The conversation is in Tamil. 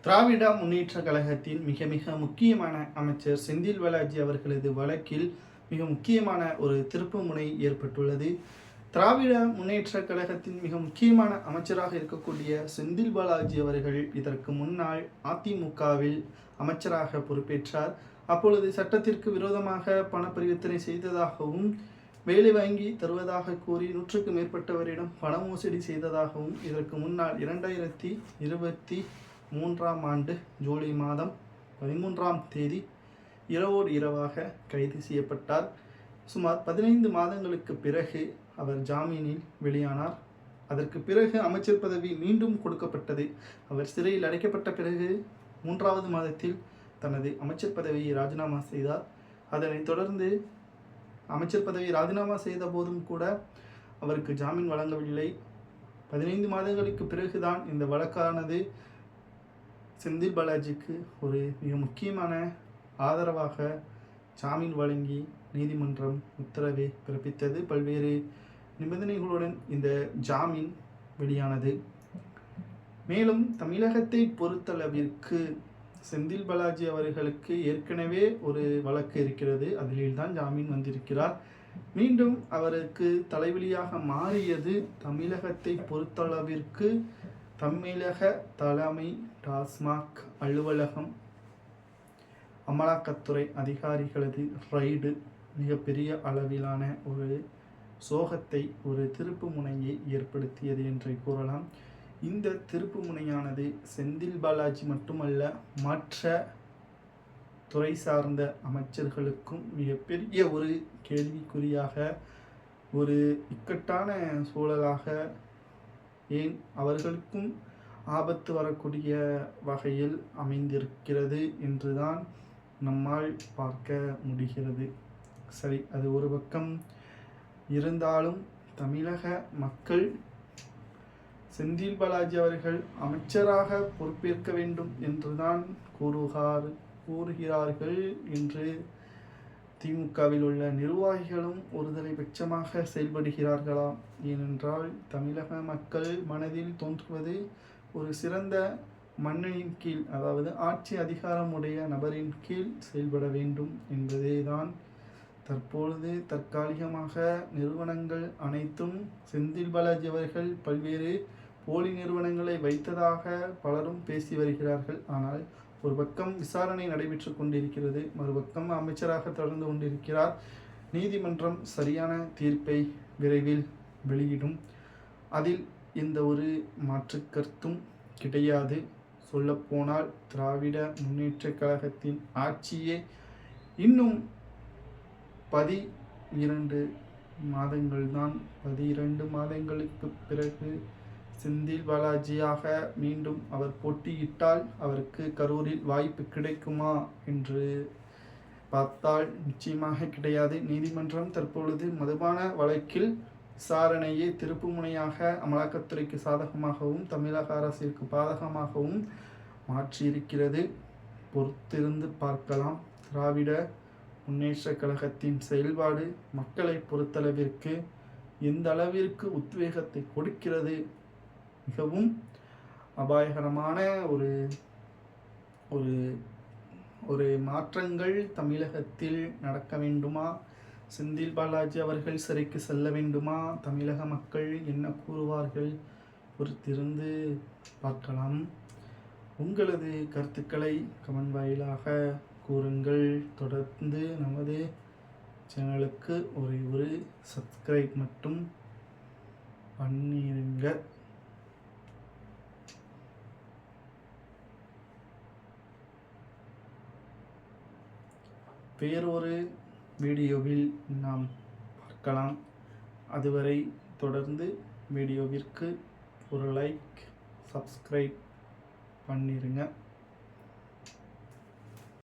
திராவிட முன்னேற்றக் கழகத்தின் மிக மிக முக்கியமான அமைச்சர் செந்தில் பாலாஜி அவர்களது வழக்கில் மிக முக்கியமான ஒரு திருப்புமுனை ஏற்பட்டுள்ளது. திராவிட முன்னேற்றக் கழகத்தின் மிக முக்கியமான அமைச்சராக இருக்கக்கூடிய செந்தில் பாலாஜி அவர்கள் இதற்கு முன்னால் அதிமுகவில் அமைச்சராக பொறுப்பேற்றார். அப்பொழுது சட்டத்திற்கு விரோதமாக பண பரிவர்த்தனை செய்ததாகவும், வேலை வாங்கி தருவதாக கூறி 100க்கும் மேற்பட்டவரிடம் பண மோசடி செய்ததாகவும் இதற்கு முன்னால் 2023ஆம் ஆண்டு ஜூலை மாதம் 13ஆம் தேதி இரவோடு இரவாக கைது செய்யப்பட்டார். சுமார் 15 மாதங்களுக்கு பிறகு அவர் ஜாமீனில் வெளியானார். அதற்கு பிறகு அமைச்சர் பதவி மீண்டும் கொடுக்கப்பட்டது. அவர் சிறையில் அடைக்கப்பட்ட பிறகு 3வது மாதத்தில் தனது அமைச்சர் பதவியை ராஜினாமா செய்தார். அதனைத் தொடர்ந்து அமைச்சர் பதவியை ராஜினாமா செய்த போதும் கூட அவருக்கு ஜாமீன் வழங்கவில்லை. 15 மாதங்களுக்கு பிறகுதான் இந்த வழக்கானது செந்தில் பாலாஜிக்கு ஒரு மிக முக்கியமான ஆதரவாக ஜாமீன் வழங்கி நீதிமன்றம் உத்தரவை பிறப்பித்தது. பல்வேறு நிபந்தனைகளுடன் இந்த ஜாமீன் வெளியானது. மேலும் தமிழகத்தை பொறுத்தளவிற்கு செந்தில் பாலாஜி அவர்களுக்கு ஏற்கனவே ஒரு வழக்கு இருக்கிறது. அதில்தான் ஜாமீன் வந்திருக்கிறார். மீண்டும் அவருக்கு தலைவலியாக மாறியது தமிழகத்தை பொறுத்தளவிற்கு தமிழக தலைமை டாஸ்மாக் அலுவலகம் அமலாக்கத்துறை அதிகாரிகளது ரைடு மிகப்பெரிய அளவிலான ஒரு சோகத்தை, ஒரு திருப்பு முனையை ஏற்படுத்தியது என்றே கூறலாம். இந்த திருப்பு முனையானது செந்தில் பாலாஜி மட்டுமல்ல, மற்ற துறை சார்ந்த அமைச்சர்களுக்கும் மிகப்பெரிய ஒரு கேள்விக்குறியாக, ஒரு இக்கட்டான சூழலாக, ஏன் அவர்களுக்கும் ஆபத்து வரக்கூடிய வகையில் அமைந்திருக்கிறது என்றுதான் நம்மால் பார்க்க முடிகிறது. சரி, அது ஒரு பக்கம் இருந்தாலும் தமிழக மக்கள் செந்தில் பாலாஜி அவர்கள் அமைச்சராக பொறுப்பேற்க வேண்டும் என்றுதான் கூறுகிறார்கள் என்று திமுகவில் உள்ள நிர்வாகிகளும் ஒருதலை பட்சமாக செயல்படுகிறார்களாம். ஏனென்றால் தமிழக மக்கள் மனதில் தோன்றுவது ஒரு சிறந்த மன்னனின் கீழ், அதாவது ஆட்சி அதிகாரமுடைய நபரின் கீழ் செயல்பட வேண்டும் என்பதே தான். தற்பொழுது தற்காலிகமாக நிறுவனங்கள் அனைத்தும் செந்தில் பாலாஜி அவர்கள் பல்வேறு போலி நிறுவனங்களை வைத்ததாக பலரும் பேசி வருகிறார்கள். ஆனால் ஒரு பக்கம் விசாரணை நடைபெற்று கொண்டிருக்கிறது, மறுபக்கம் அமைச்சராக தொடர்ந்து கொண்டிருக்கிறார். நீதிமன்றம் சரியான தீர்ப்பை விரைவில் வெளியிடும். அதில் எந்த ஒரு மாற்று கருத்தும் கிடையாது. சொல்லப்போனால் திராவிட முன்னேற்றக் கழகத்தின் ஆட்சியே இன்னும் 12 மாதங்கள்தான். 12 மாதங்களுக்கு பிறகு செந்தில் பாலாஜியாக மீண்டும் அவர் போட்டியிட்டால் அவருக்கு கரூரில் வாய்ப்பு கிடைக்குமா என்று பார்த்தால் நிச்சயமாக கிடையாது. நீதிமன்றம் தற்பொழுது மதுபான வழக்கில் விசாரணையை திருப்பு முனையாக அமலாக்கத்துறைக்கு சாதகமாகவும் தமிழக அரசிற்கு பாதகமாகவும் மாற்றியிருக்கிறது. பொறுத்திருந்து பார்க்கலாம். திராவிட முன்னேற்றக் கழகத்தின் செயல்பாடு மக்களை பொறுத்தளவிற்கு எந்த அளவிற்கு உத்வேகத்தை கொடுக்கிறது. மிகவும் அபாயகரமான ஒரு மாற்றங்கள் தமிழகத்தில் நடக்க வேண்டுமா? செந்தில் பாலாஜி அவர்கள் சிறைக்கு செல்ல வேண்டுமா? தமிழக மக்கள் என்ன கூறுவார்கள்? பொறுத்திருந்து பார்க்கலாம். உங்களது கருத்துக்களை கமெண்ட் வாயிலாக கூறுங்கள். தொடர்ந்து நமது சேனலுக்கு ஒரு சப்ஸ்கிரைப் மட்டும் பண்ணிருங்க. வேறொரு வீடியோவில் நாம் பார்க்கலாம். அதுவரை தொடர்ந்து வீடியோவிற்கு ஒரு லைக், சப்ஸ்கிரைப் பண்ணிருங்க.